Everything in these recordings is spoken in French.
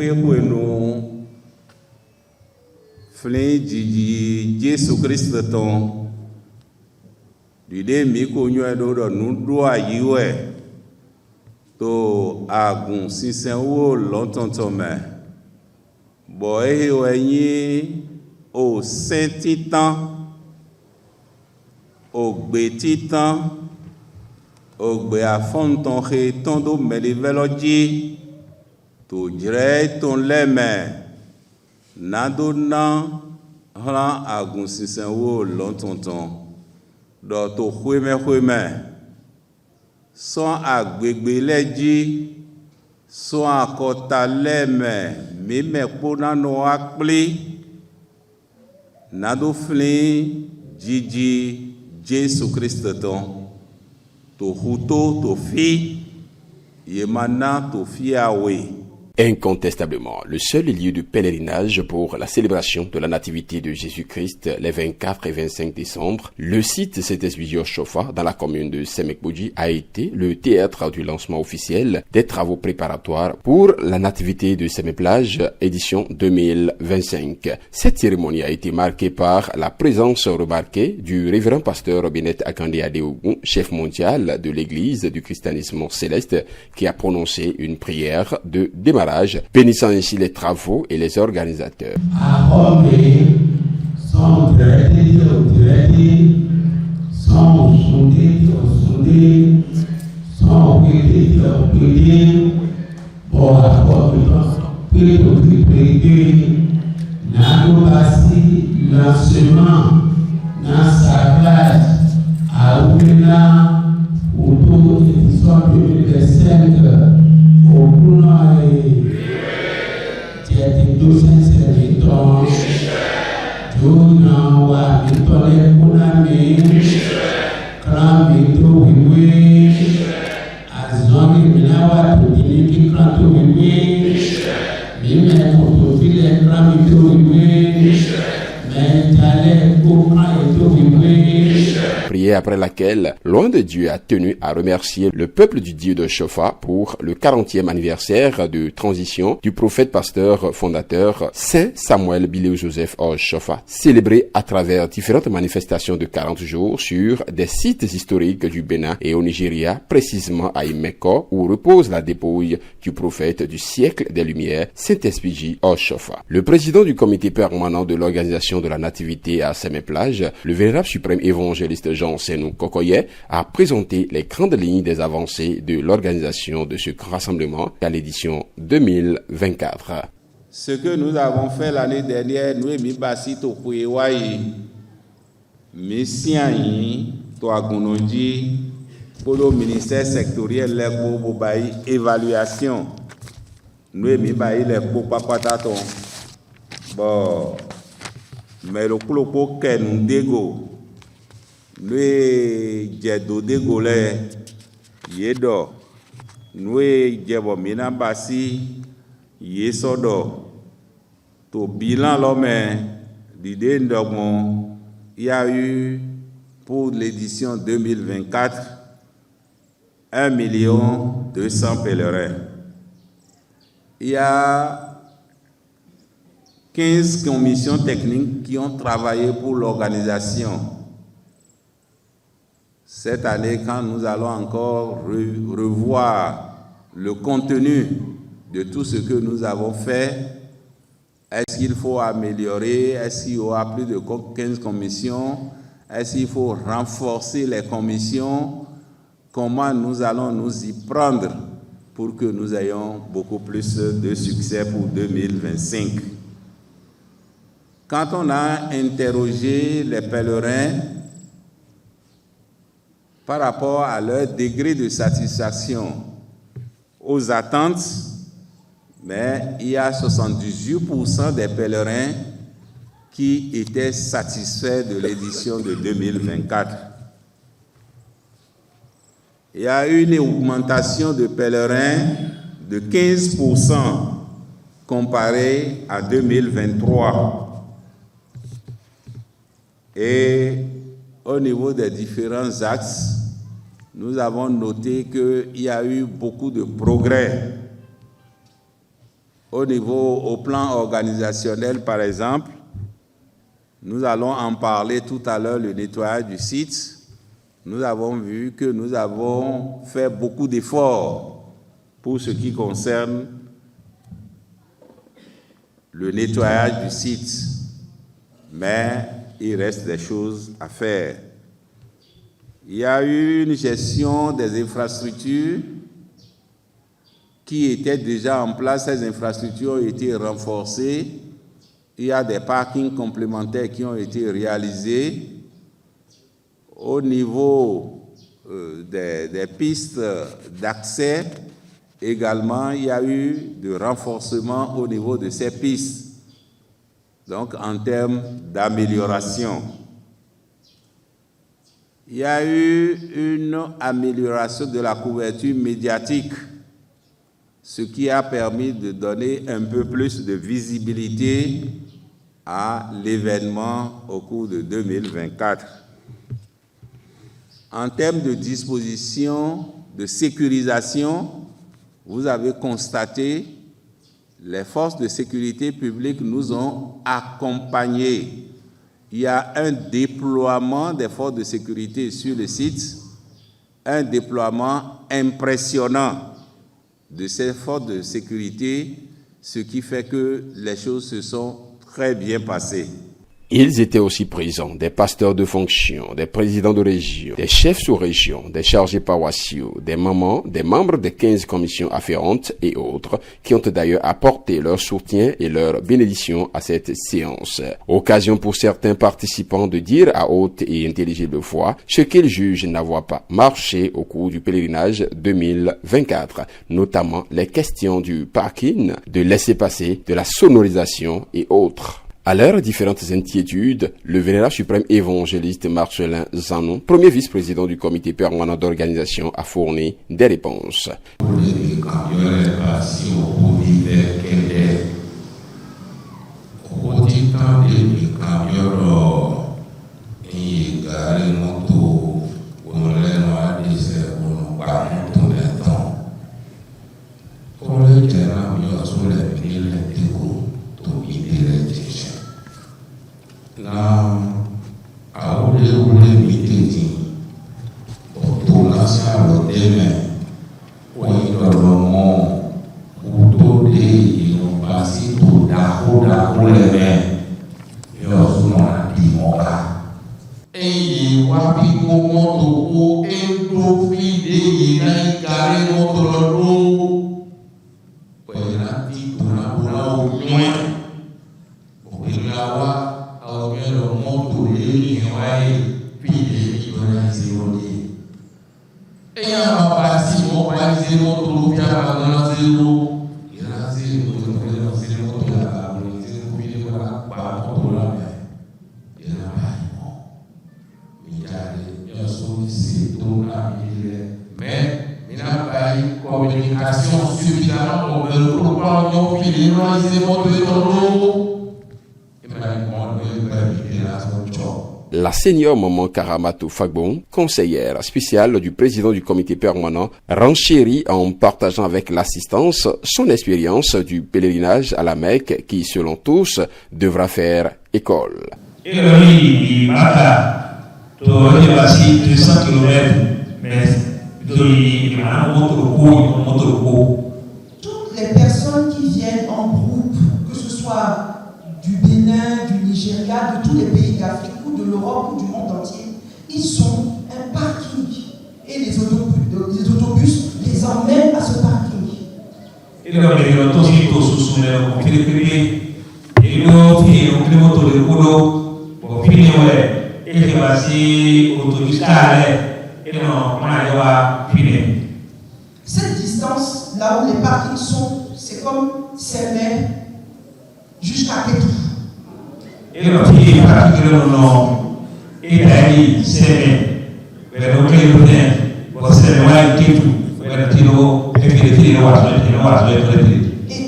nous flin Didi Jésus Christ ton du dé mi ko nyo do nu do ayiwe to agun sisen wo lontonton me bo e yin o saint titan o gbe titan o gbe afonton he ton do meliveloji to jire ton leme nado na ran agun sisen wo lontonton do to khweme son agbegbe leji son akota leme mime pona no akpli nado flin Didi Jésus Christ ton to huto to fi yemana to fi awe. Incontestablement, le seul lieu de pèlerinage pour la célébration de la nativité de Jésus-Christ les 24 et 25 décembre, le site Saint-Esprit Chofa dans la commune de Semekboji a été le théâtre du lancement officiel des travaux préparatoires pour la nativité de Semeplage édition 2025. Cette cérémonie a été marquée par la présence remarquée du révérend pasteur Robinet Akande Adeogun, chef mondial de l'église du christianisme céleste, qui a prononcé une prière de démarrage, bénissant ainsi les travaux et les organisateurs. Prière après laquelle l'homme de Dieu a tenu à remercier le peuple du Dieu de Chofa pour le 40e anniversaire de transition du prophète pasteur fondateur Saint Samuel Bileo Joseph Chofa, célébré à travers différentes manifestations de 40 jours sur des sites historiques du Bénin et au Nigeria, précisément à Imeko, où repose la dépouille du prophète du siècle des Lumières, Saint-Esprit Chofa. Le président du comité permanent de l'organisation de la nativité à Semeplage, le vénérable suprême évangéliste Jean Senou Kokoye, a présenté les grandes lignes des avancées de l'organisation de ce rassemblement à l'édition 2024. Ce que nous avons fait l'année dernière, nous avons basi to kuewai, misiani to agunoji pour le ministère sectoriel les bobaï évaluation. Nous avons baï les popapataton. Bon, mais le clopo ken dego. Nous jedo dego le yedo. Nous jebo mina basi yesodo. To bilan l'homme d'idée d'Ogmon, il y a eu pour l'édition 2024 1 200 000 pèlerins. Il y a 15 commissions techniques qui ont travaillé pour l'organisation. Cette année, quand nous allons encore revoir le contenu de tout ce que nous avons fait, est-ce qu'il faut améliorer? Est-ce qu'il y aura plus de 15 commissions? Est-ce qu'il faut renforcer les commissions? Comment nous allons nous y prendre pour que nous ayons beaucoup plus de succès pour 2025? Quand on a interrogé les pèlerins par rapport à leur degré de satisfaction aux attentes, mais il y a 78% des pèlerins qui étaient satisfaits de l'édition de 2024. Il y a eu une augmentation de pèlerins de 15% comparé à 2023. Et au niveau des différents axes, nous avons noté qu'il y a eu beaucoup de progrès. au plan organisationnel, par exemple, nous allons en parler tout à l'heure, le nettoyage du site. Nous avons vu que nous avons fait beaucoup d'efforts pour ce qui concerne le nettoyage du site, mais il reste des choses à faire. Il y a eu une gestion des infrastructures qui étaient déjà en place. Ces infrastructures ont été renforcées. Il y a des parkings complémentaires qui ont été réalisés. Au niveau des pistes d'accès, également, il y a eu de renforcement au niveau de ces pistes. Donc, en termes d'amélioration. Il y a eu une amélioration de la couverture médiatique, ce qui a permis de donner un peu plus de visibilité à l'événement au cours de 2024. En termes de dispositions de sécurisation, vous avez constaté, les forces de sécurité publique nous ont accompagnés. Il y a un déploiement des forces de sécurité sur le site, un déploiement impressionnant de ces forces de sécurité, ce qui fait que les choses se sont très bien passées. Ils étaient aussi présents, des pasteurs de fonction, des présidents de région, des chefs sous-région, des chargés paroissiaux, des mamans, des membres des 15 commissions afférentes et autres, qui ont d'ailleurs apporté leur soutien et leur bénédiction à cette séance. Occasion pour certains participants de dire à haute et intelligible voix ce qu'ils jugent n'avoir pas marché au cours du pèlerinage 2024, notamment les questions du parking, de laisser-passer, de la sonorisation et autres. À leurs différentes inquiétudes, le vénérable suprême évangéliste Marcelin Zanon, premier vice-président du comité permanent d'organisation, a fourni des réponses. La senior maman Karamatou Fagbon, conseillère spéciale du président du comité permanent, renchérit en partageant avec l'assistance son expérience du pèlerinage à la Mecque qui, selon tous, devra faire école. Toutes les personnes qui viennent en groupe, que ce soit du Bénin, du Nigeria, de tous les pays d'Afrique ou de l'Europe ou du monde entier, ils ont un parking et les autobus les emmènent à ce parking. Cette distance, là où les parkings sont, c'est comme Sermel jusqu'à Kétou. Et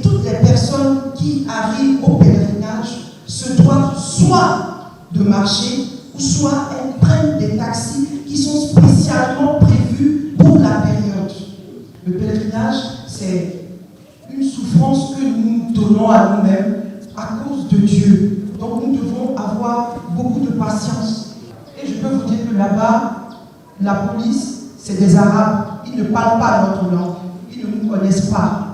toutes les personnes qui arrivent au pèlerinage se doivent soit de marcher ou soit elles prennent des taxis qui sont spécialement prévus pour la période. Le pèlerinage, c'est une souffrance que nous donnons à nous-mêmes à cause de Dieu. Donc nous devons avoir beaucoup de patience. Et je peux vous dire que là-bas, la police, c'est des Arabes. Ils ne parlent pas notre langue. Ils ne nous connaissent pas.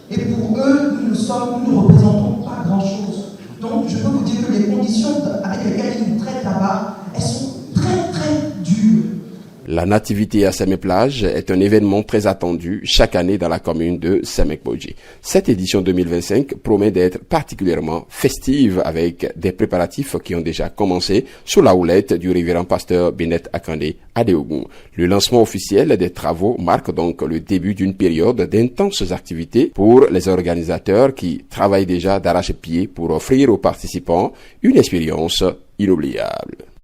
Et pour eux, nous ne représentons pas grand-chose. Donc je peux vous dire que les conditions avec lesquelles ils nous traitent là-bas, elles sont très très dures. La nativité à Semek-Plage est un événement très attendu chaque année dans la commune de Semek-Bodji. Cette édition 2025 promet d'être particulièrement festive avec des préparatifs qui ont déjà commencé sous la houlette du révérend pasteur Bennett Akande Adeogun. Le lancement officiel des travaux marque donc le début d'une période d'intenses activités pour les organisateurs qui travaillent déjà d'arrache-pied pour offrir aux participants une expérience inoubliable.